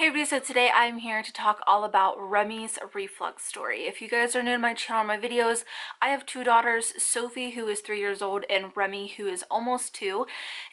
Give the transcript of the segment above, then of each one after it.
Hey everybody, so today I'm here to talk all about Remi's reflux story. If you guys are new to my channel, my videos, I have two daughters, Sophie, who is 3 years old, and Remi, who is almost 2,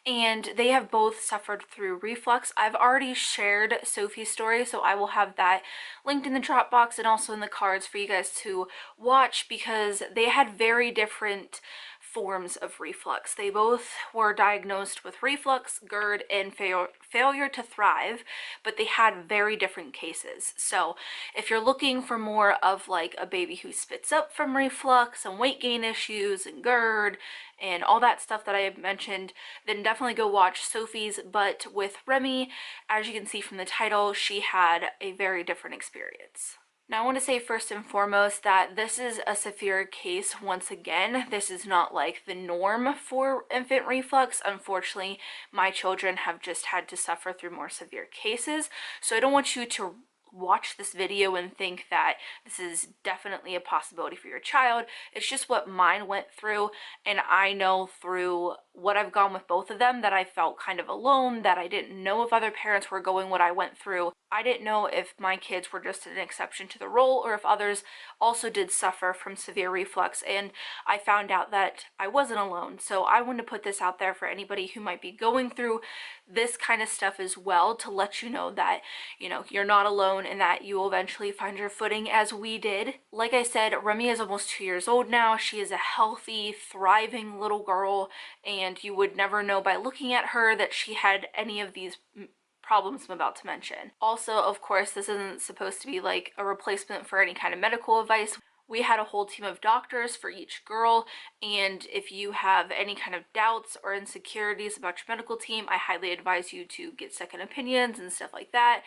and they have both suffered through reflux. I've already shared Sophie's story, so I will have that linked in the drop box and also in the cards for you guys to watch, because they had very different forms of reflux. They both were diagnosed with reflux, GERD, and failure to thrive, but they had very different cases. So if you're looking for more of like a baby who spits up from reflux and weight gain issues and GERD and all that stuff that I have mentioned, then definitely go watch Sophie's. But with Remi, as you can see from the title, she had a very different experience. Now I want to say first and foremost that this is a severe case. Once again, this is not like the norm for infant reflux. Unfortunately, my children have just had to suffer through more severe cases. So I don't want you to watch this video and think that this is definitely a possibility for your child. It's just what mine went through, and I know through what I've gone with both of them that I felt kind of alone, that I didn't know if other parents were going what I went through. I didn't know if my kids were just an exception to the rule or if others also did suffer from severe reflux, and I found out that I wasn't alone. So I want to put this out there for anybody who might be going through this kind of stuff as well, to let you know that, you're not alone and that you will eventually find your footing, as we did. Like I said, Remi is almost 2 years old now. She is a healthy, thriving little girl, and you would never know by looking at her that she had any of these problems I'm about to mention. Also, of course, this isn't supposed to be like a replacement for any kind of medical advice. We had a whole team of doctors for each girl, and if you have any kind of doubts or insecurities about your medical team, I highly advise you to get second opinions and stuff like that,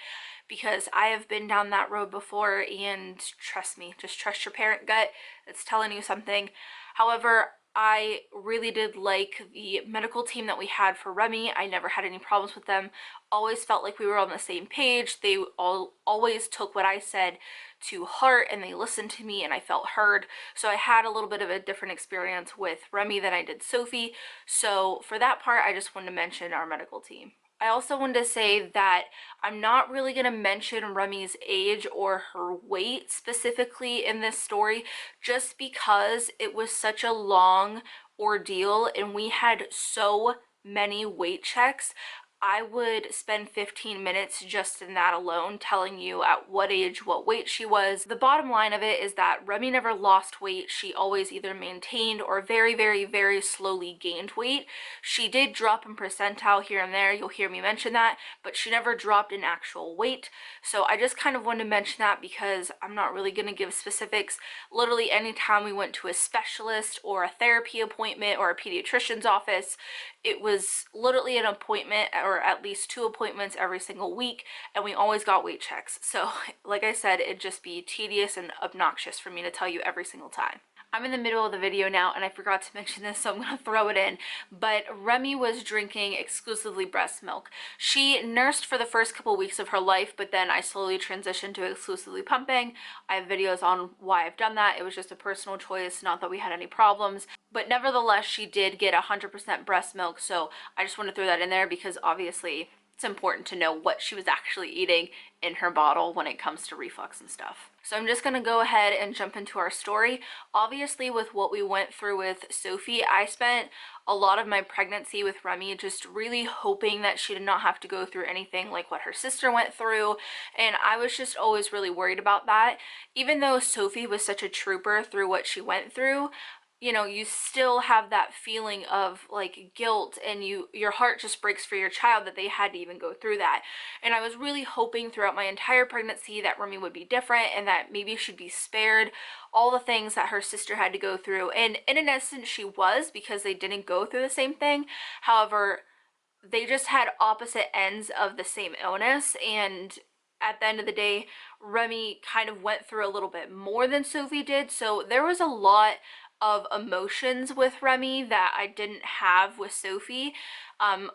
because I have been down that road before, and trust me, just trust your parent gut. It's telling you something. However, I really did like the medical team that we had for Remi. I never had any problems with them. Always felt like we were on the same page. They always took what I said to heart, and they listened to me, and I felt heard. So I had a little bit of a different experience with Remi than I did Sophie. So for that part, I just wanted to mention our medical team. I also wanted to say that I'm not really going to mention Remi's age or her weight specifically in this story, just because it was such a long ordeal and we had so many weight checks. I would spend 15 minutes just in that alone, telling you at what age, what weight she was. The bottom line of it is that Remi never lost weight. She always either maintained or very, very, very slowly gained weight. She did drop in percentile here and there. You'll hear me mention that, but she never dropped in actual weight. So I just kind of wanted to mention that because I'm not really going to give specifics. Literally anytime we went to a specialist or a therapy appointment or a pediatrician's office, it was literally an appointment, or at least 2 appointments every single week, and we always got weight checks. So like I said, it'd just be tedious and obnoxious for me to tell you every single time. I'm in the middle of the video now and I forgot to mention this, so I'm going to throw it in, but Remi was drinking exclusively breast milk. She nursed for the first couple weeks of her life, but then I slowly transitioned to exclusively pumping. I have videos on why I've done that. It was just a personal choice, not that we had any problems. But nevertheless, she did get 100% breast milk, so I just want to throw that in there because obviously it's important to know what she was actually eating in her bottle when it comes to reflux and stuff. So I'm just going to go ahead and jump into our story. Obviously, with what we went through with Sophie, I spent a lot of my pregnancy with Remi just really hoping that she did not have to go through anything like what her sister went through, and I was just always really worried about that. Even though Sophie was such a trooper through what she went through, you still have that feeling of like guilt, and your heart just breaks for your child that they had to even go through that. And I was really hoping throughout my entire pregnancy that Remi would be different and that maybe she'd be spared all the things that her sister had to go through. And in an essence, she was, because they didn't go through the same thing. However, they just had opposite ends of the same illness, and at the end of the day, Remi kind of went through a little bit more than Sophie did. So there was a lot of emotions with Remi that I didn't have with Sophie.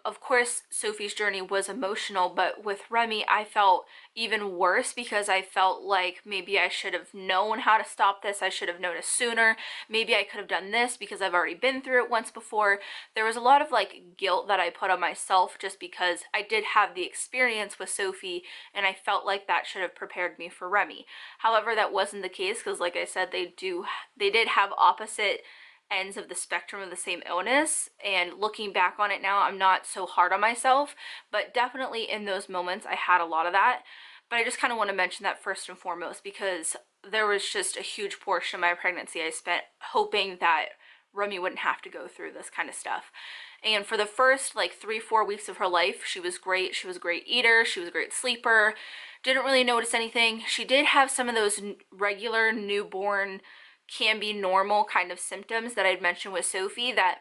Of course, Sophie's journey was emotional, but with Remi, I felt even worse because I felt like maybe I should have known how to stop this. I should have noticed sooner. Maybe I could have done this because I've already been through it once before. There was a lot of like guilt that I put on myself just because I did have the experience with Sophie and I felt like that should have prepared me for Remi. However, that wasn't the case because like I said, they did have opposite ends of the spectrum of the same illness, and looking back on it now, I'm not so hard on myself, but definitely in those moments I had a lot of that. But I just kind of want to mention that first and foremost because there was just a huge portion of my pregnancy I spent hoping that Remi wouldn't have to go through this kind of stuff. And for the first like 3-4 weeks of her life, she was great. She was a great eater, she was a great sleeper, didn't really notice anything. She did have some of those regular newborn can be normal kind of symptoms that I'd mentioned with Sophie that,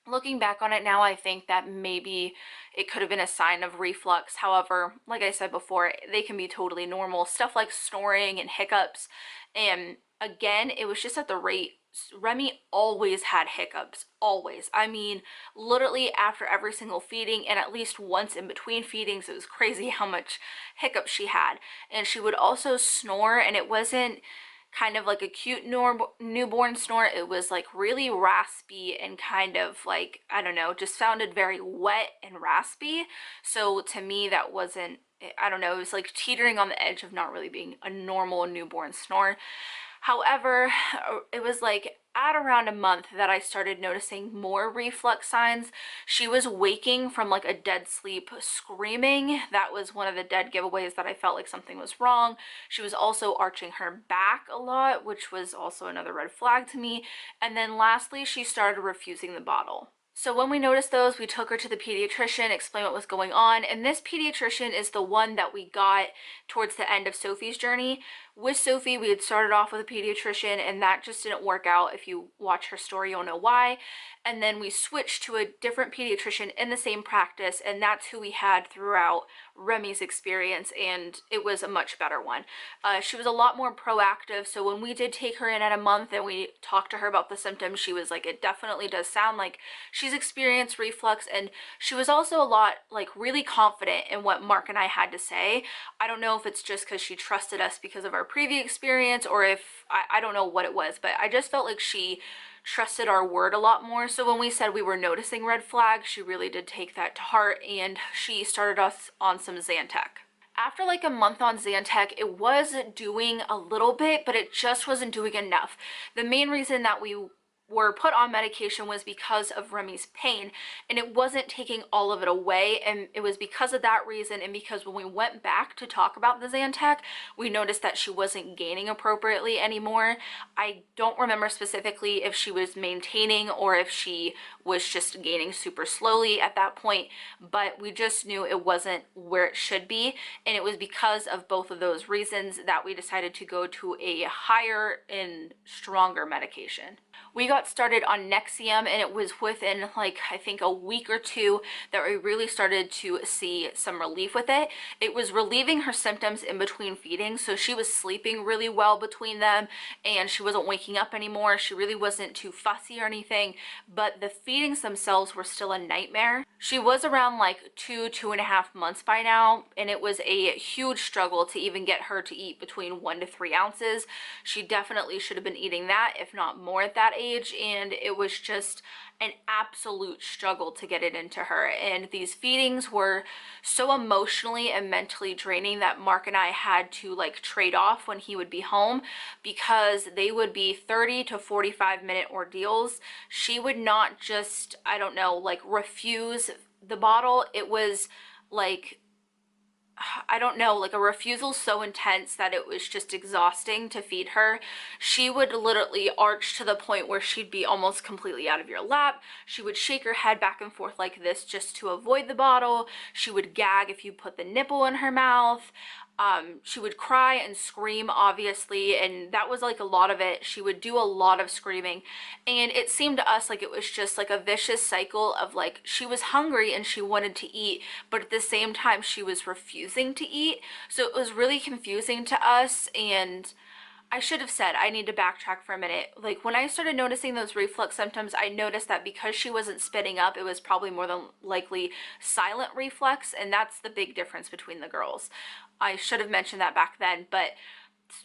looking back on it now, I think that maybe it could have been a sign of reflux. However, like I said before, they can be totally normal. Stuff like snoring and hiccups. And again, it was just at the rate. Remi always had hiccups, always. I mean, literally after every single feeding and at least once in between feedings. It was crazy how much hiccups she had. And she would also snore, and it wasn't kind of like a cute newborn snore. It was like really raspy and kind of like, I don't know, just sounded very wet and raspy. So to me, that wasn't, I don't know, it was like teetering on the edge of not really being a normal newborn snore. However, it was like at around a month that I started noticing more reflux signs. She was waking from like a dead sleep screaming. That was one of the dead giveaways that I felt like something was wrong. She was also arching her back a lot, which was also another red flag to me. And then lastly, she started refusing the bottle. So when we noticed those, we took her to the pediatrician, explained what was going on, and this pediatrician is the one that we got towards the end of Sophie's journey. With Sophie, we had started off with a pediatrician, and that just didn't work out. If you watch her story, you'll know why. And then we switched to a different pediatrician in the same practice, and that's who we had throughout Remi's experience, and it was a much better one. She was a lot more proactive, so when we did take her in at a month and we talked to her about the symptoms, she was like, it definitely does sound like she's experienced reflux. And she was also a lot like really confident in what Mark and I had to say. I don't know if it's just because she trusted us because of our previous experience, or if I don't know what it was, but I just felt like she trusted our word a lot more. So when we said we were noticing red flags, she really did take that to heart, and she started us on some Zantac. After like a month on Zantac, it was doing a little bit, but it just wasn't doing enough. The main reason that we were put on medication was because of Remi's pain, and it wasn't taking all of it away. And it was because of that reason, and because when we went back to talk about the Zantac, we noticed that she wasn't gaining appropriately anymore. I don't remember specifically if she was maintaining or if she was just gaining super slowly at that point, but we just knew it wasn't where it should be, and it was because of both of those reasons that we decided to go to a higher and stronger medication. We got started on Nexium, and it was within like I think a week or two that we really started to see some relief with it. It was relieving her symptoms in between feedings, so she was sleeping really well between them, and she wasn't waking up anymore. She really wasn't too fussy or anything, but the feedings themselves were still a nightmare. She was around like 2.5 months by now, and it was a huge struggle to even get her to eat between 1 to 3 ounces. She definitely should have been eating that, if not more, at that age, and it was just an absolute struggle to get it into her. And these feedings were so emotionally and mentally draining that Mark and I had to like trade off when he would be home, because they would be 30 to 45-minute ordeals. She would not just, I don't know, like refuse the bottle. It was like, I don't know, like a refusal so intense that it was just exhausting to feed her. She would literally arch to the point where she'd be almost completely out of your lap. She would shake her head back and forth like this just to avoid the bottle. She would gag if you put the nipple in her mouth. She would cry and scream, obviously, and that was like a lot of it. She would do a lot of screaming, and it seemed to us like it was just like a vicious cycle of like she was hungry and she wanted to eat, but at the same time she was refusing to eat. So it was really confusing to us, and I should have said, I need to backtrack for a minute. Like, when I started noticing those reflux symptoms, I noticed that because she wasn't spitting up, it was probably more than likely silent reflux, and that's the big difference between the girls. I should have mentioned that back then, but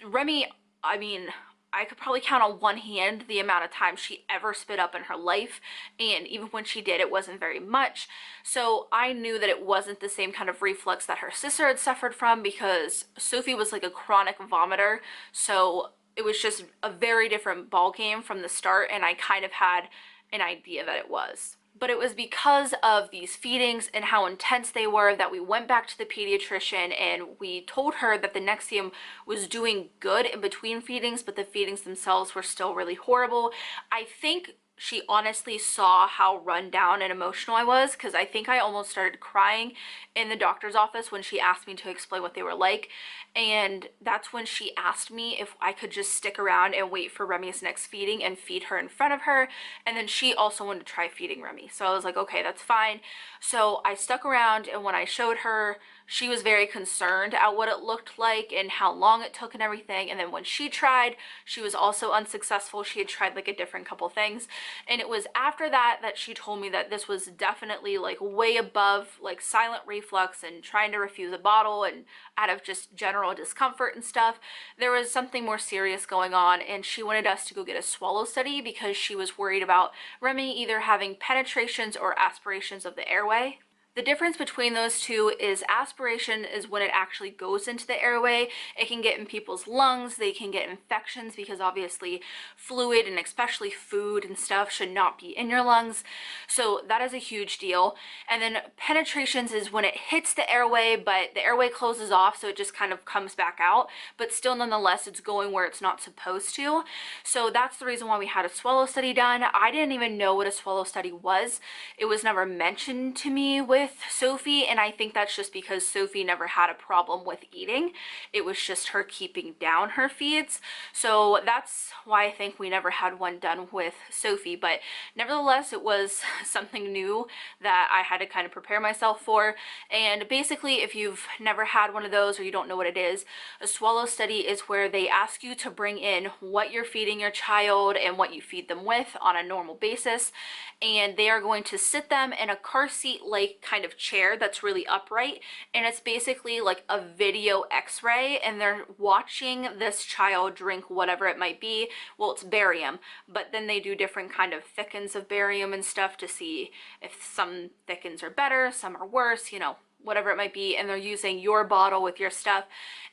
Remi, I mean, I could probably count on one hand the amount of time she ever spit up in her life, and even when she did, it wasn't very much. So I knew that it wasn't the same kind of reflux that her sister had suffered from, because Sophie was like a chronic vomiter, so it was just a very different ball game from the start, and I kind of had an idea that it was. But it was because of these feedings and how intense they were that we went back to the pediatrician, and we told her that the Nexium was doing good in between feedings, but the feedings themselves were still really horrible. I think she honestly saw how run down and emotional I was, because I think I almost started crying in the doctor's office when she asked me to explain what they were like. And that's when she asked me if I could just stick around and wait for Remi's next feeding and feed her in front of her. And then she also wanted to try feeding Remi. So I was like, okay, that's fine. So I stuck around, and when I showed her, she was very concerned at what it looked like and how long it took and everything. And then when she tried, she was also unsuccessful. She had tried like a different couple things. And it was after that that she told me that this was definitely like way above like silent reflux and trying to refuse a bottle and out of just general discomfort and stuff. There was something more serious going on, and she wanted us to go get a swallow study because she was worried about Remi either having penetrations or aspirations of the airway. The difference between those two is aspiration is when it actually goes into the airway. It can get in people's lungs, they can get infections because obviously fluid and especially food and stuff should not be in your lungs. So that is a huge deal. And then penetrations is when it hits the airway, but the airway closes off, so it just kind of comes back out, but still nonetheless it's going where it's not supposed to. So that's the reason why we had a swallow study done. I didn't even know what a swallow study was. It was never mentioned to me with Sophie, and I think that's just because Sophie never had a problem with eating. It was just her keeping down her feeds. So that's why I think we never had one done with Sophie, but nevertheless it was something new that I had to kind of prepare myself for. And basically, if you've never had one of those or you don't know what it is, a swallow study is where they ask you to bring in what you're feeding your child and what you feed them with on a normal basis, and they are going to sit them in a car seat like kind of chair that's really upright, and it's basically like a video x-ray, and they're watching this child drink whatever it might be. Well, it's barium, but then they do different kind of thickens of barium and stuff to see if some thickens are better, some are worse, you know, whatever it might be. And they're using your bottle with your stuff,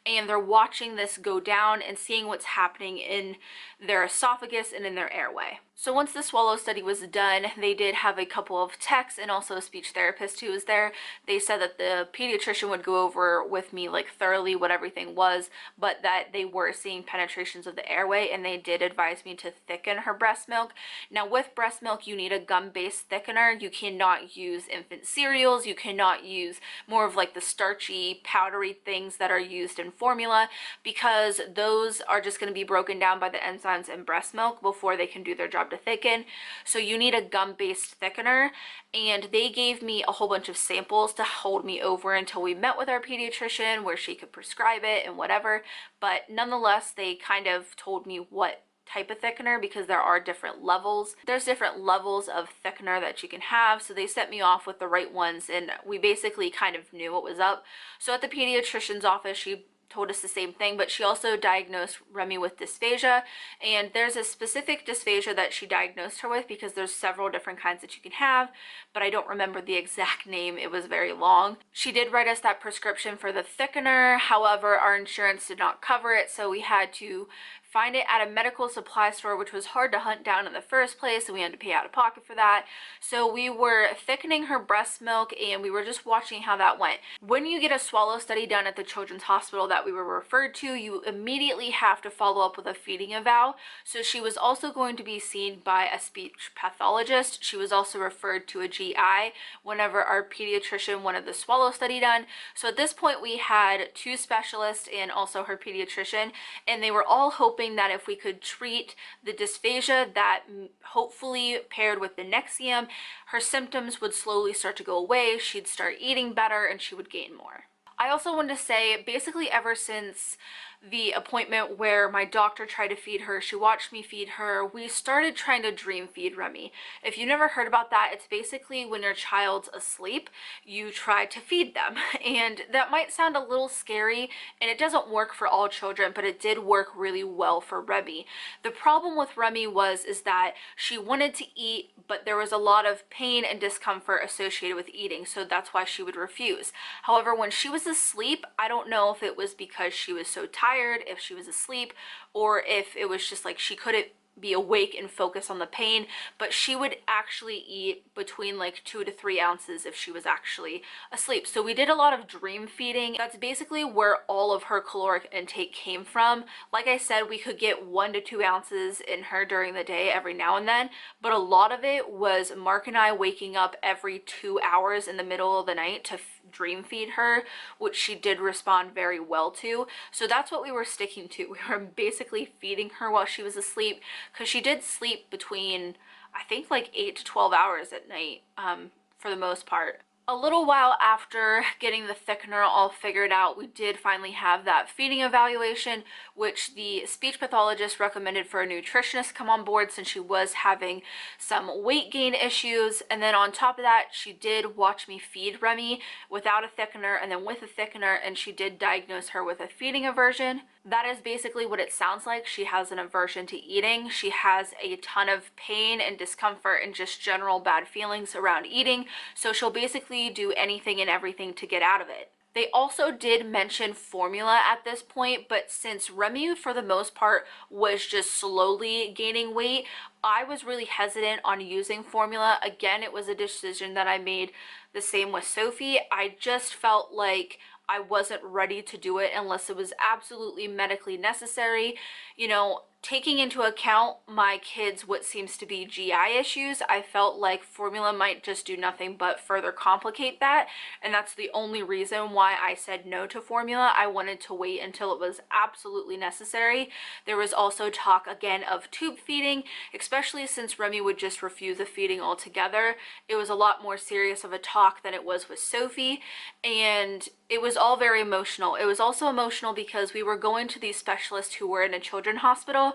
and they're watching this go down and seeing what's happening in their esophagus and in their airway. So once the swallow study was done, they did have a couple of techs and also a speech therapist who was there. They said that the pediatrician would go over with me like thoroughly what everything was, but that they were seeing penetrations of the airway, and they did advise me to thicken her breast milk. Now with breast milk, you need a gum-based thickener. You cannot use infant cereals. You cannot use more of like the starchy, powdery things that are used in formula, because those are just going to be broken down by the enzymes in breast milk before they can do their job to thicken. So you need a gum-based thickener, and they gave me a whole bunch of samples to hold me over until we met with our pediatrician where she could prescribe it and whatever. But nonetheless, they kind of told me what type of thickener, because there are different levels. There's different levels of thickener that you can have, so they set me off with the right ones, and we basically kind of knew what was up. So at the pediatrician's office, she told us the same thing, but she also diagnosed Remi with dysphagia, and there's a specific dysphagia that she diagnosed her with because there's several different kinds that you can have, but I don't remember the exact name. It was very long. She did write us that prescription for the thickener. However, our insurance did not cover it, so we had to find it at a medical supply store, which was hard to hunt down in the first place, and we had to pay out of pocket for that. So we were thickening her breast milk, and we were just watching how that went. When you get a swallow study done at the children's hospital that we were referred to, you immediately have to follow up with a feeding eval. So she was also going to be seen by a speech pathologist. She was also referred to a GI whenever our pediatrician wanted the swallow study done. So at this point, we had two specialists and also her pediatrician, and they were all hoping that if we could treat the dysphagia, that hopefully paired with the Nexium, her symptoms would slowly start to go away, she'd start eating better, and she would gain more. I also wanted to say, basically ever since the appointment where my doctor tried to feed her, she watched me feed her, we started trying to dream feed Remi. If you never heard about that, it's basically when your child's asleep, you try to feed them. And that might sound a little scary, and it doesn't work for all children, but it did work really well for Remi. The problem with Remi is that she wanted to eat, but there was a lot of pain and discomfort associated with eating, so that's why she would refuse. However, when she was asleep, I don't know if it was because she was so tired, if she was asleep, or if it was just like she couldn't be awake and focus on the pain, but she would actually eat between like 2 to 3 ounces if she was actually asleep. So we did a lot of dream feeding. That's basically where all of her caloric intake came from. Like I said, we could get 1 to 2 ounces in her during the day every now and then, but a lot of it was Mark and I waking up every 2 hours in the middle of the night to dream feed her, which she did respond very well to. So that's what we were sticking to. We were basically feeding her while she was asleep, because she did sleep between, I think, like 8 to 12 hours at night, for the most part. A little while after getting the thickener all figured out, we did finally have that feeding evaluation, which the speech pathologist recommended for a nutritionist come on board since she was having some weight gain issues. And then on top of that, she did watch me feed Remi without a thickener and then with a thickener, and she did diagnose her with a feeding aversion. That is basically what it sounds like. She has an aversion to eating. She has a ton of pain and discomfort and just general bad feelings around eating. So she'll basically do anything and everything to get out of it. They also did mention formula at this point, but since Remi, for the most part, was just slowly gaining weight, I was really hesitant on using formula. Again, it was a decision that I made the same with Sophie. I just felt like I wasn't ready to do it unless it was absolutely medically necessary. You know, taking into account my kids' what seems to be GI issues, I felt like formula might just do nothing but further complicate that, and that's the only reason why I said no to formula. I wanted to wait until it was absolutely necessary. There was also talk again of tube feeding, especially since Remi would just refuse the feeding altogether. It was a lot more serious of a talk than it was with Sophie, and it was all very emotional. It was also emotional because we were going to these specialists who were in a children's hospital.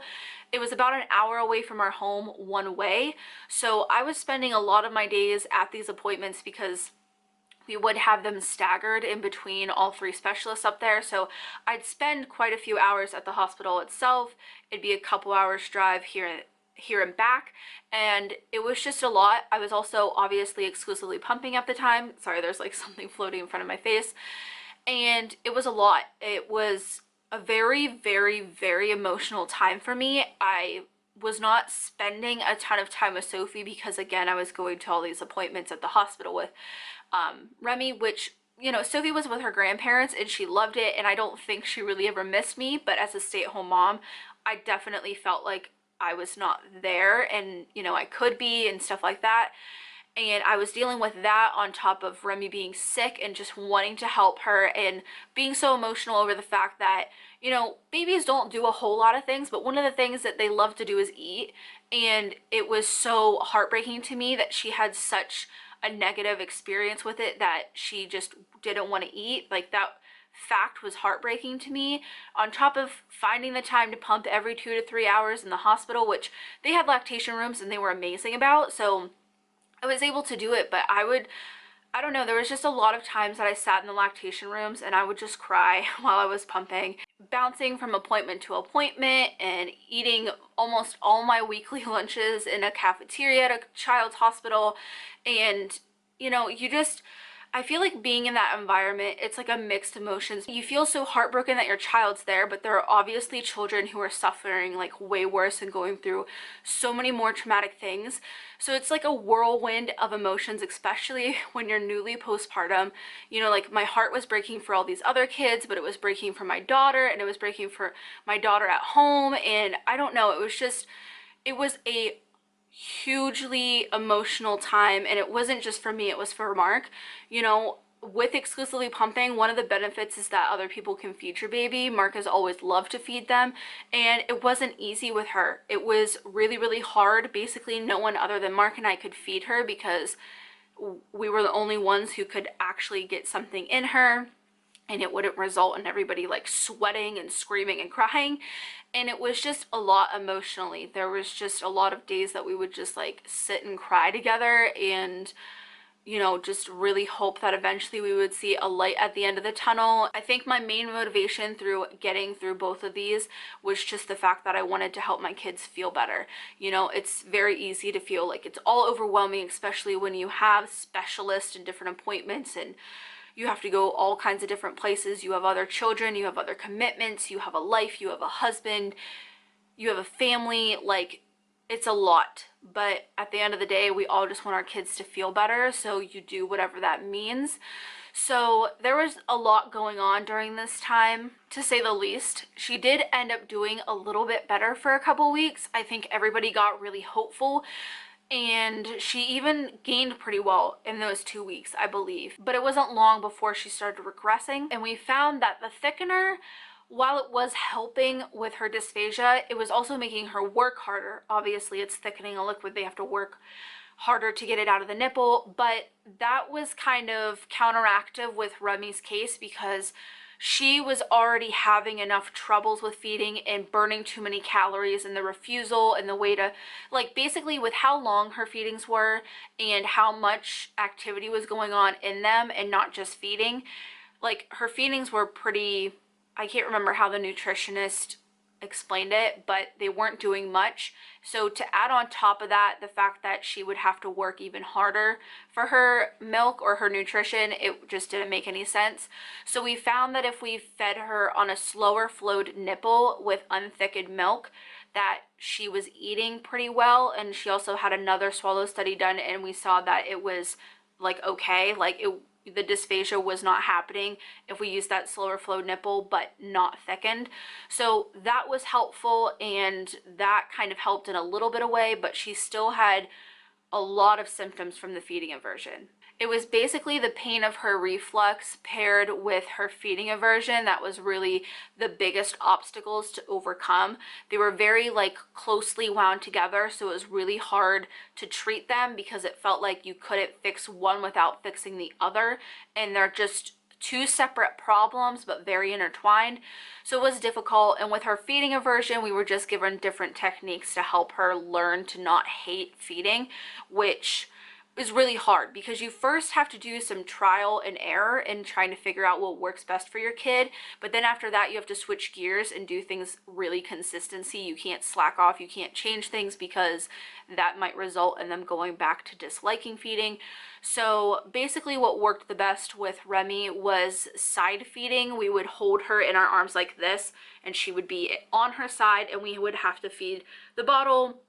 It was about an hour away from our home one way, so I was spending a lot of my days at these appointments because we would have them staggered in between all 3 specialists up there. So I'd spend quite a few hours at the hospital itself. It'd be a couple hours drive here and back, and it was just a lot. I was also obviously exclusively pumping at the time. Sorry, there's like something floating in front of my face. And it was a lot. It was a very, very, very emotional time for me. I was not spending a ton of time with Sophie because, again, I was going to all these appointments at the hospital with Remi, which, you know, Sophie was with her grandparents and she loved it, and I don't think she really ever missed me. But as a stay-at-home mom, I definitely felt like I was not there, and, you know, I could be and stuff like that. And I was dealing with that on top of Remi being sick and just wanting to help her and being so emotional over the fact that, you know, babies don't do a whole lot of things, but one of the things that they love to do is eat. And it was so heartbreaking to me that she had such a negative experience with it that she just didn't want to eat. Like, that fact was heartbreaking to me, on top of finding the time to pump every 2 to 3 hours in the hospital, which they had lactation rooms and they were amazing about. So I was able to do it, but I don't know, there was just a lot of times that I sat in the lactation rooms and I would just cry while I was pumping, bouncing from appointment to appointment and eating almost all my weekly lunches in a cafeteria at a child's hospital. And, you know, I feel like being in that environment, it's like a mixed emotions. You feel so heartbroken that your child's there, but there are obviously children who are suffering like way worse and going through so many more traumatic things. So it's like a whirlwind of emotions, especially when you're newly postpartum. You know, like, my heart was breaking for all these other kids, but it was breaking for my daughter, and it was breaking for my daughter at home. And I don't know, it was a hugely emotional time, and it wasn't just for me, it was for Mark. You know, with exclusively pumping, one of the benefits is that other people can feed your baby. Mark has always loved to feed them, and it wasn't easy with her. It was really, really hard. Basically, no one other than Mark and I could feed her because we were the only ones who could actually get something in her. and it wouldn't result in everybody like sweating and screaming and crying. And it was just a lot emotionally. There was just a lot of days that we would just like sit and cry together, and you know, just really hope that eventually we would see a light at the end of the tunnel. I think my main motivation through getting through both of these was just the fact that I wanted to help my kids feel better. You know, it's very easy to feel like it's all overwhelming, especially when you have specialists and different appointments, and you have to go all kinds of different places. You have other children, you have other commitments, you have a life, you have a husband, you have a family. Like, it's a lot. But at the end of the day, we all just want our kids to feel better, so you do whatever that means. So there was a lot going on during this time, to say the least. She did end up doing a little bit better for a couple weeks. I think everybody got really hopeful, and she even gained pretty well in those 2 weeks, I believe. But it wasn't long before she started regressing, and we found that the thickener, while it was helping with her dysphagia, it was also making her work harder. Obviously, it's thickening a liquid. They have to work harder to get it out of the nipple, but that was kind of counteractive with Remi's case, because she was already having enough troubles with feeding and burning too many calories, and the refusal and the way to, like, basically with how long her feedings were and how much activity was going on in them and not just feeding. Like, her feedings were pretty, I can't remember how the nutritionist explained it, but they weren't doing much. So to add on top of that the fact that she would have to work even harder for her milk or her nutrition, it just didn't make any sense. So we found that if we fed her on a slower flowed nipple with unthickened milk, that she was eating pretty well. And she also had another swallow study done, and we saw that it was like okay, like the dysphagia was not happening if we used that slower flow nipple but not thickened. So that was helpful, and that kind of helped in a little bit of way, but she still had a lot of symptoms from the feeding aversion. It was basically the pain of her reflux paired with her feeding aversion that was really the biggest obstacles to overcome. They were very like closely wound together, so it was really hard to treat them because it felt like you couldn't fix one without fixing the other, and they're just two separate problems but very intertwined. So it was difficult, and with her feeding aversion, we were just given different techniques to help her learn to not hate feeding, which is really hard because you first have to do some trial and error in trying to figure out what works best for your kid, but then after that you have to switch gears and do things really consistency. You can't slack off, you can't change things, because that might result in them going back to disliking feeding. So basically what worked the best with Remi was side feeding. We would hold her in our arms like this, and she would be on her side, and we would have to feed the bottle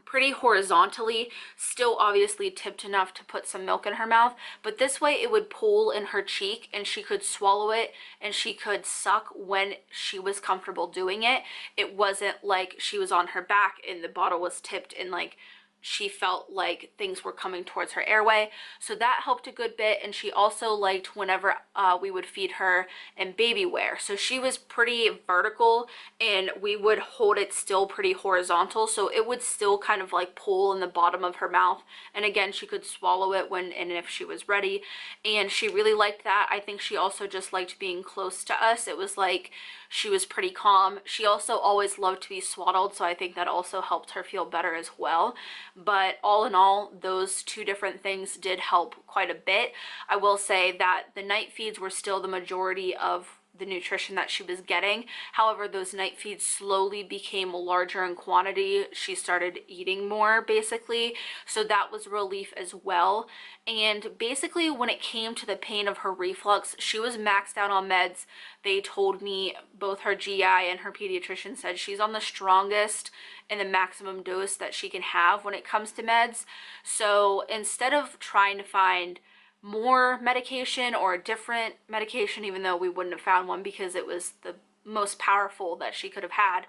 pretty horizontally, still obviously tipped enough to put some milk in her mouth, but this way it would pull in her cheek and she could swallow it and she could suck when she was comfortable doing it. It wasn't like she was on her back and the bottle was tipped and like she felt like things were coming towards her airway. So that helped a good bit. And she also liked whenever we would feed her in baby wear. So she was pretty vertical and we would hold it still pretty horizontal, so it would still kind of like pull in the bottom of her mouth. And again, she could swallow it when and if she was ready, and she really liked that. I think she also just liked being close to us. It was like she was pretty calm. She also always loved to be swaddled, so I think that also helped her feel better as well. But all in all, those two different things did help quite a bit. I will say that the night feeds were still the majority of the nutrition that she was getting. However, those night feeds slowly became larger in quantity. She started eating more basically, so that was relief as well. And basically when it came to the pain of her reflux, she was maxed out on meds. They told me, both her GI and her pediatrician said she's on the strongest and the maximum dose that she can have when it comes to meds. So instead of trying to find more medication or a different medication, even though we wouldn't have found one because it was the most powerful that she could have had,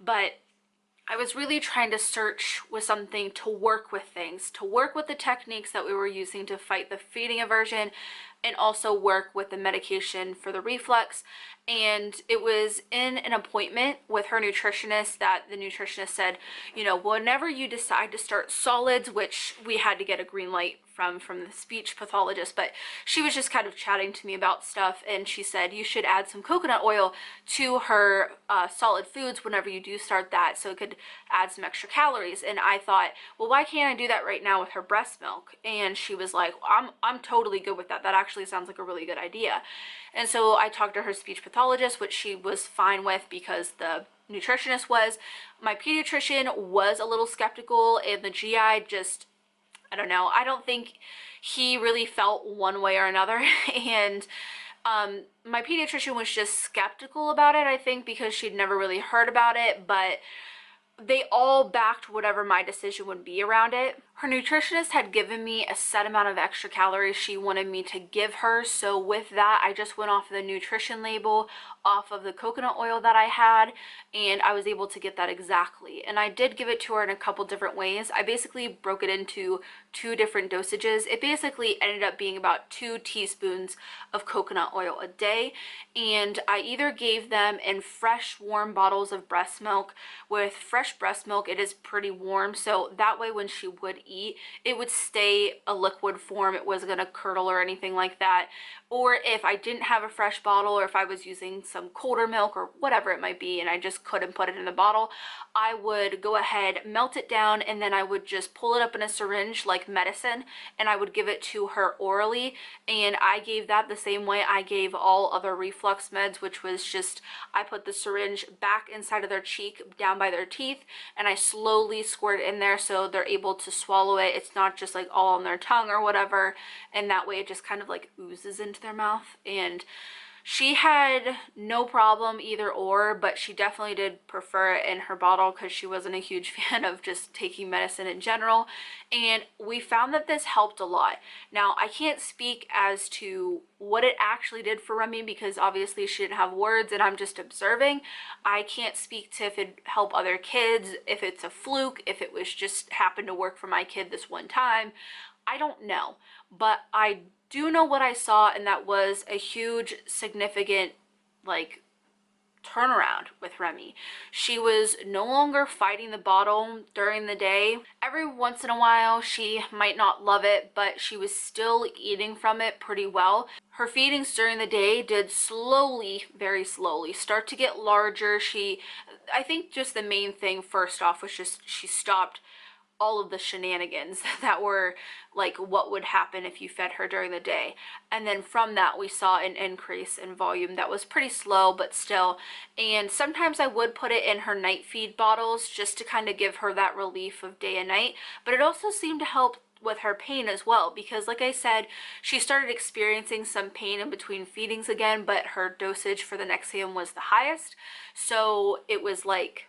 but I was really trying to search with something to work with things, to work with the techniques that we were using to fight the feeding aversion, and also work with the medication for the reflux. And it was in an appointment with her nutritionist that the nutritionist said, you know, whenever you decide to start solids, which we had to get a green light from the speech pathologist, but she was just kind of chatting to me about stuff, and she said you should add some coconut oil to her solid foods whenever you do start that, so it could add some extra calories. And I thought, well, why can't I do that right now with her breast milk? And she was like, I'm totally good with that. That actually sounds like a really good idea. And so I talked to her speech pathologist, which she was fine with because the nutritionist was. My pediatrician was a little skeptical, and the GI just, I don't know, I don't think he really felt one way or another. And my pediatrician was just skeptical about it, I think, because she'd never really heard about it, but they all backed whatever my decision would be around it. Her nutritionist had given me a set amount of extra calories she wanted me to give her, so with that I just went off the nutrition label, off of the coconut oil that I had, and I was able to get that exactly. And I did give it to her in a couple different ways. I basically broke it into 2 different dosages. It basically ended up being about 2 teaspoons of coconut oil a day, and I either gave them in fresh warm bottles of breast milk. With fresh breast milk, it is pretty warm, so that way when she would eat, it would stay a liquid form. It wasn't going to curdle or anything like that. Or if I didn't have a fresh bottle, or if I was using some colder milk or whatever it might be and I just couldn't put it in the bottle, I would go ahead, melt it down, and then I would just pull it up in a syringe like medicine, and I would give it to her orally. And I gave that the same way I gave all other reflux meds, which was just, I put the syringe back inside of their cheek, down by their teeth, and I slowly squirt it in there so they're able to swallow it. It's not just like all on their tongue or whatever, and that way it just kind of like oozes into their mouth. And she had no problem either or, but she definitely did prefer it in her bottle because she wasn't a huge fan of just taking medicine in general. And we found that this helped a lot. Now, I can't speak as to what it actually did for Remi because obviously she didn't have words and I'm just observing. I can't speak to if it helped other kids, if it's a fluke, if it was just happened to work for my kid this one time. I don't know, but I do know what I saw, and that was a huge, significant, like, turnaround with Remi. She was no longer fighting the bottle during the day. Every once in a while, she might not love it, but she was still eating from it pretty well. Her feedings during the day did slowly, very slowly, start to get larger. I think just the main thing first off was just she stopped all of the shenanigans that were like what would happen if you fed her during the day. And then from that we saw an increase in volume that was pretty slow, but still. And sometimes I would put it in her night feed bottles just to kind of give her that relief of day and night, but it also seemed to help with her pain as well, because like I said, she started experiencing some pain in between feedings again, but her dosage for the Nexium was the highest, so it was like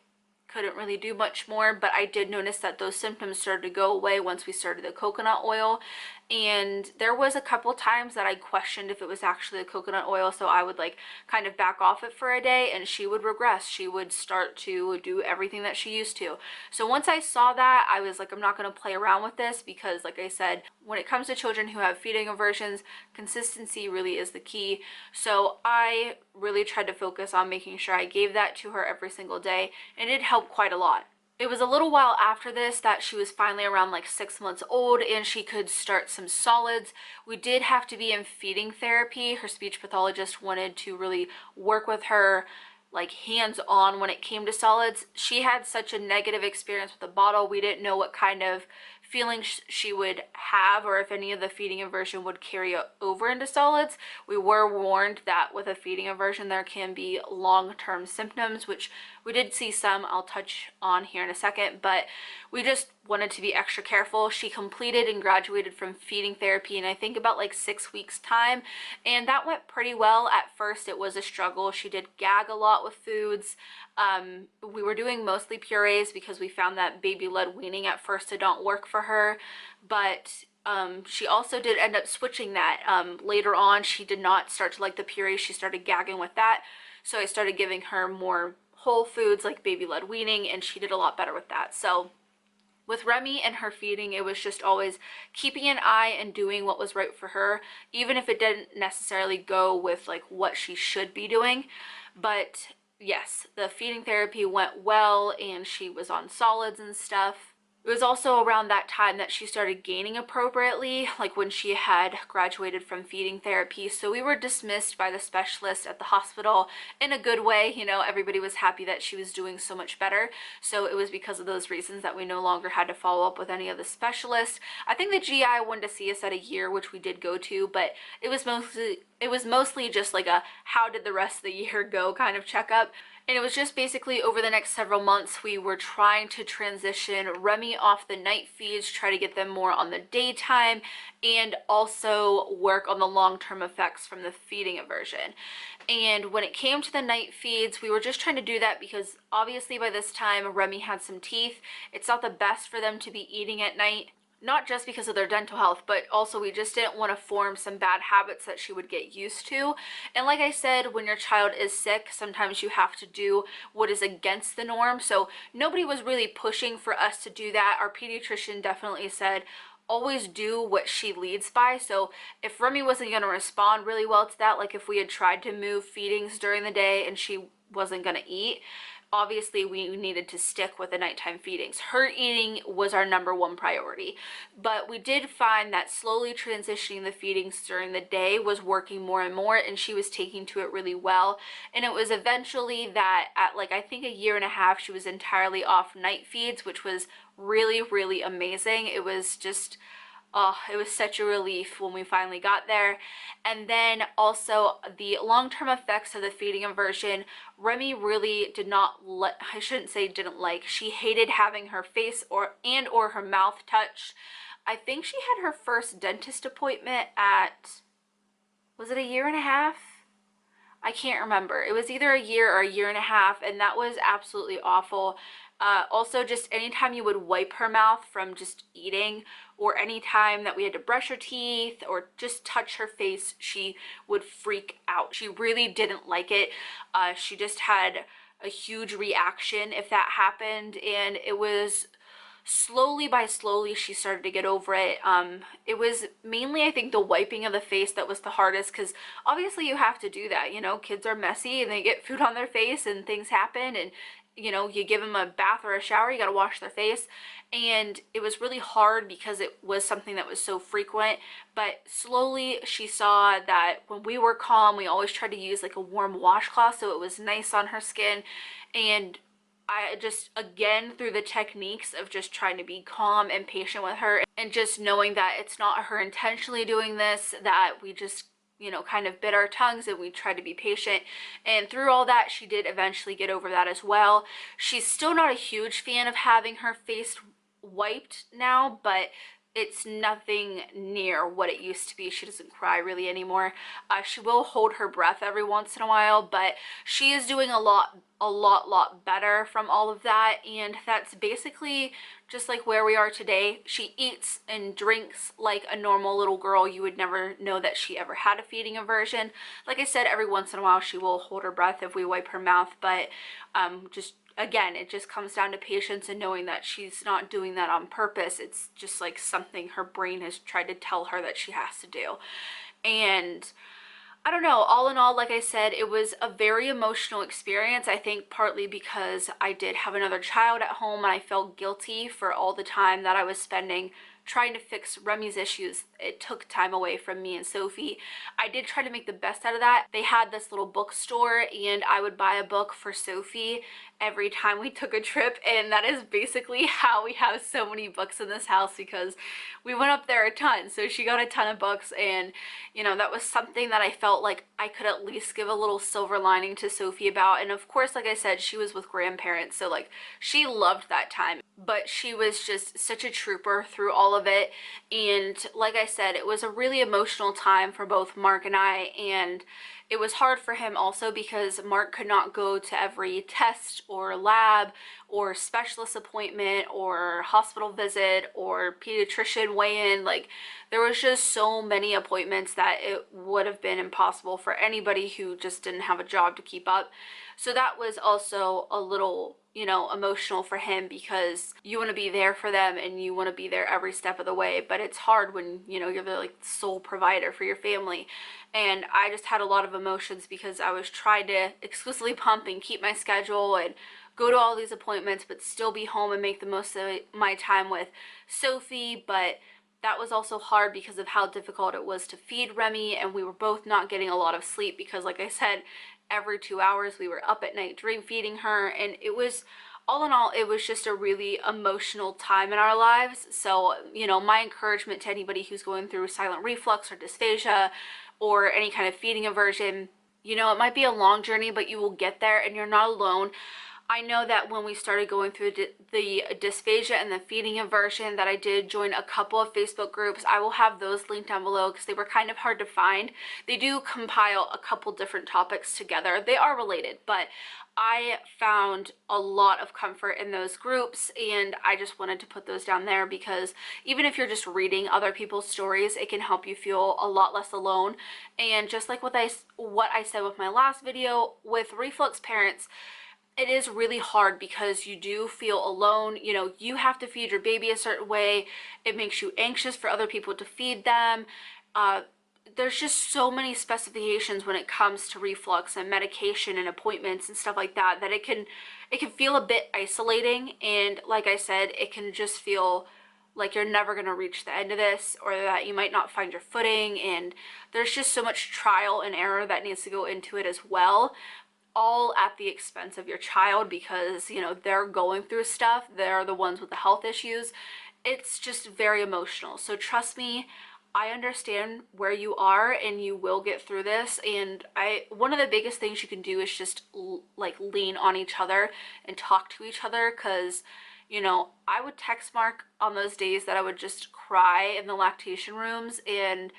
couldn't really do much more. But I did notice that those symptoms started to go away once we started the coconut oil. And there was a couple times that I questioned if it was actually the coconut oil, so I would like kind of back off it for a day and she would regress. She would start to do everything that she used to. So once I saw that, I was like, I'm not going to play around with this, because like I said, when it comes to children who have feeding aversions, consistency really is the key. So I really tried to focus on making sure I gave that to her every single day, and it helped quite a lot. It was a little while after this that she was finally around like 6 months old and she could start some solids. We did have to be in feeding therapy. Her speech pathologist wanted to really work with her like hands-on when it came to solids. She had such a negative experience with the bottle. We didn't know what kind of feelings she would have, or if any of the feeding aversion would carry over into solids. We were warned that with a feeding aversion there can be long-term symptoms, which we did see some I'll touch on here in a second, but we just wanted to be extra careful. She completed and graduated from feeding therapy in I think about like 6 weeks time, and that went pretty well. At first it was a struggle. She did gag a lot with foods. We were doing mostly purees because we found that baby-led weaning at first did not work for her, but she also did end up switching that. Later on she did not start to like the puree. She started gagging with that, so I started giving her more whole foods like baby-led weaning, and she did a lot better with that. So With Remi and her feeding, it was just always keeping an eye and doing what was right for her, even if it didn't necessarily go with like what she should be doing. But yes, the feeding therapy went well and she was on solids and stuff. It was also around that time that she started gaining appropriately, like when she had graduated from feeding therapy. So we were dismissed by the specialist at the hospital in a good way. You know, everybody was happy that she was doing so much better. So it was because of those reasons that we no longer had to follow up with any of the specialists. I think the GI wanted to see us at a year, which we did go to, but it was mostly just like a how did the rest of the year go kind of checkup. And it was just basically over the next several months, we were trying to transition Remi off the night feeds, try to get them more on the daytime, and also work on the long-term effects from the feeding aversion. And when it came to the night feeds, we were just trying to do that because obviously by this time Remi had some teeth. It's not the best for them to be eating at night. Not just because of their dental health, but also we just didn't want to form some bad habits that she would get used to. And like I said, when your child is sick, sometimes you have to do what is against the norm. So nobody was really pushing for us to do that. Our pediatrician definitely said, always do what she leads by. So if Remi wasn't going to respond really well to that, like if we had tried to move feedings during the day and she wasn't going to eat, obviously we needed to stick with the nighttime feedings. Her eating was our #1 priority, but we did find that slowly transitioning the feedings during the day was working more and more, and she was taking to it really well. And it was eventually that at like I think a year and a half she was entirely off night feeds, which was really, really amazing. It was just it was such a relief when we finally got there. And then also the long-term effects of the feeding aversion, Remi really did not I shouldn't say didn't like, she hated having her face or her mouth touched. I think she had her first dentist appointment at, was it a year and a half? I can't remember. It was either a year or a year and a half, and that was absolutely awful. Also, just anytime you would wipe her mouth from just eating, or anytime that we had to brush her teeth or just touch her face, she would freak out. She really didn't like it. She just had a huge reaction if that happened, and it was slowly by slowly she started to get over it. It was mainly I think the wiping of the face that was the hardest, because obviously you have to do that, you know, kids are messy and they get food on their face and things happen, and you know, you give them a bath or a shower, you got to wash their face. And it was really hard because it was something that was so frequent. But slowly she saw that when we were calm, we always tried to use like a warm washcloth so it was nice on her skin. And I just, again, through the techniques of just trying to be calm and patient with her, and just knowing that it's not her intentionally doing this, that we just, you know, kind of bit our tongues and we tried to be patient. And through all that, she did eventually get over that as well. She's still not a huge fan of having her face wiped now, but it's nothing near what it used to be. She doesn't cry really anymore. She will hold her breath every once in a while, but she is doing a lot better from all of that. And that's basically just like where we are today. She eats and drinks like a normal little girl. You would never know that she ever had a feeding aversion. Like I said, every once in a while she will hold her breath if we wipe her mouth, but just again, it just comes down to patience and knowing that she's not doing that on purpose. It's just like something her brain has tried to tell her that she has to do. And I don't know, all in all, like I said, it was a very emotional experience. I think partly because I did have another child at home and I felt guilty for all the time that I was spending trying to fix Remi's issues. It took time away from me and Sophie. I did try to make the best out of that. They had this little bookstore and I would buy a book for Sophie every time we took a trip, and that is basically how we have so many books in this house, because we went up there a ton. So she got a ton of books, and you know, that was something that I felt like I could at least give a little silver lining to Sophie about. And of course, like I said, she was with grandparents, so like she loved that time, but she was just such a trooper through all of it. And like I said, it was a really emotional time for both Mark and I, and It was hard for him also because Mark could not go to every test or lab or specialist appointment or hospital visit or pediatrician weigh-in. Like, there was just so many appointments that it would have been impossible for anybody who just didn't have a job to keep up. So that was also a little, you know, emotional for him, because you want to be there for them and you want to be there every step of the way, but it's hard when, you know, you're the like sole provider for your family. And I just had a lot of emotions because I was trying to exclusively pump and keep my schedule and go to all these appointments but still be home and make the most of my time with Sophie. But that was also hard because of how difficult it was to feed Remi, and we were both not getting a lot of sleep because, like I said, every 2 hours we were up at night dream feeding her. And it was, all in all, it was just a really emotional time in our lives. So, you know, my encouragement to anybody who's going through silent reflux or dysphagia or any kind of feeding aversion, you know, it might be a long journey, but you will get there and you're not alone. I know that when we started going through the dysphagia and the feeding aversion, that I did join a couple of Facebook groups. I will have those linked down below because they were kind of hard to find. They do compile a couple different topics together. They are related, but I found a lot of comfort in those groups, and I just wanted to put those down there because even if you're just reading other people's stories, it can help you feel a lot less alone. And just like what I said with my last video, with reflux parents, it is really hard because you do feel alone. You know, you have to feed your baby a certain way. It makes you anxious for other people to feed them. There's just so many specifications when it comes to reflux and medication and appointments and stuff like that, that it can feel a bit isolating. And like I said, it can just feel like you're never going to reach the end of this, or that you might not find your footing. And there's just so much trial and error that needs to go into it as well, all at the expense of your child, because, you know, they're going through stuff. They're the ones with the health issues. It's just very emotional. So trust me, I understand where you are and you will get through this. And one of the biggest things you can do is just like lean on each other and talk to each other. Because, you know, I would text Mark on those days that I would just cry in the lactation rooms, and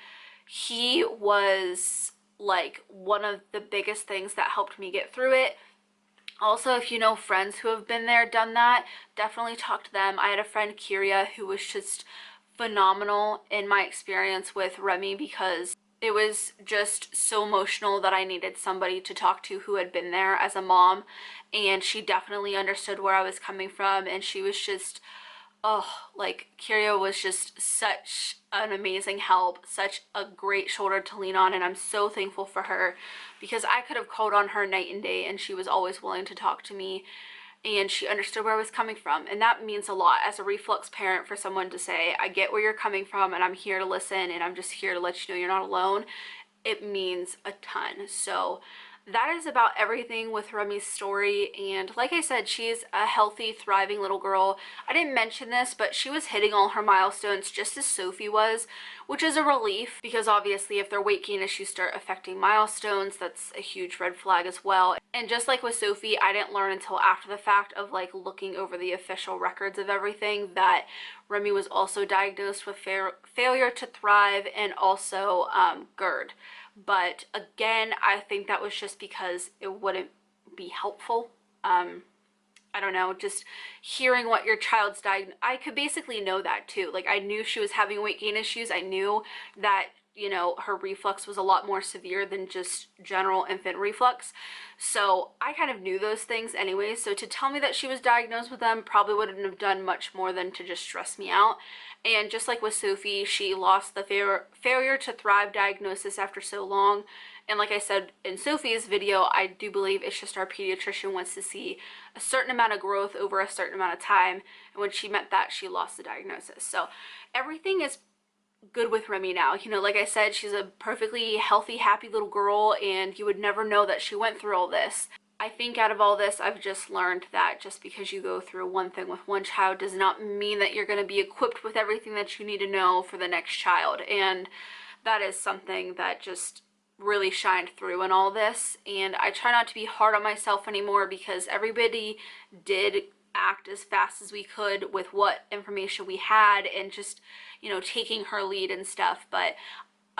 he was like one of the biggest things that helped me get through it. Also, if you know friends who have been there, done that, definitely talk to them. I had a friend, Kyria, who was just phenomenal in my experience with Remi, because it was just so emotional that I needed somebody to talk to who had been there as a mom. And she definitely understood where I was coming from, and she was just, oh, like, Kyria was just such an amazing help, such a great shoulder to lean on, and I'm so thankful for her, because I could have called on her night and day and she was always willing to talk to me, and she understood where I was coming from. And that means a lot as a reflux parent, for someone to say, I get where you're coming from and I'm here to listen and I'm just here to let you know you're not alone. It means a ton. So that is about everything with Remi's story. And like I said, she's a healthy, thriving little girl. I didn't mention this, but she was hitting all her milestones just as Sophie was, which is a relief, because obviously if their weight gain issues start affecting milestones, that's a huge red flag as well. And just like with Sophie, I didn't learn until after the fact of like looking over the official records of everything that Remi was also diagnosed with failure to thrive and also GERD. But again, I think that was just because it wouldn't be helpful. I don't know, just hearing what your child's diagnosed, I could basically know that too. Like, I knew she was having weight gain issues. I knew that, you know, her reflux was a lot more severe than just general infant reflux. So I kind of knew those things anyway. So to tell me that she was diagnosed with them probably wouldn't have done much more than to just stress me out. And just like with Sophie, she lost the failure to thrive diagnosis after so long. And like I said in Sophie's video, I do believe it's just our pediatrician wants to see a certain amount of growth over a certain amount of time. And when she met that, she lost the diagnosis. So everything is good with Remi now. You know, like I said, she's a perfectly healthy, happy little girl, and you would never know that she went through all this. I think out of all this, I've just learned that just because you go through one thing with one child does not mean that you're going to be equipped with everything that you need to know for the next child. And that is something that just really shined through in all this. And I try not to be hard on myself anymore, because everybody did act as fast as we could with what information we had and just, you know, taking her lead and stuff. But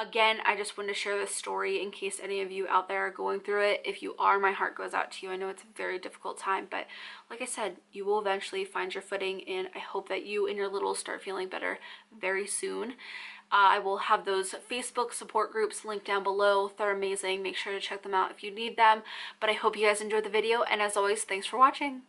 Again, I just wanted to share this story in case any of you out there are going through it. If you are, my heart goes out to you. I know it's a very difficult time, but like I said, you will eventually find your footing, and I hope that you and your littles start feeling better very soon. I will have those Facebook support groups linked down below. They're amazing. Make sure to check them out if you need them. But I hope you guys enjoyed the video, and as always, thanks for watching.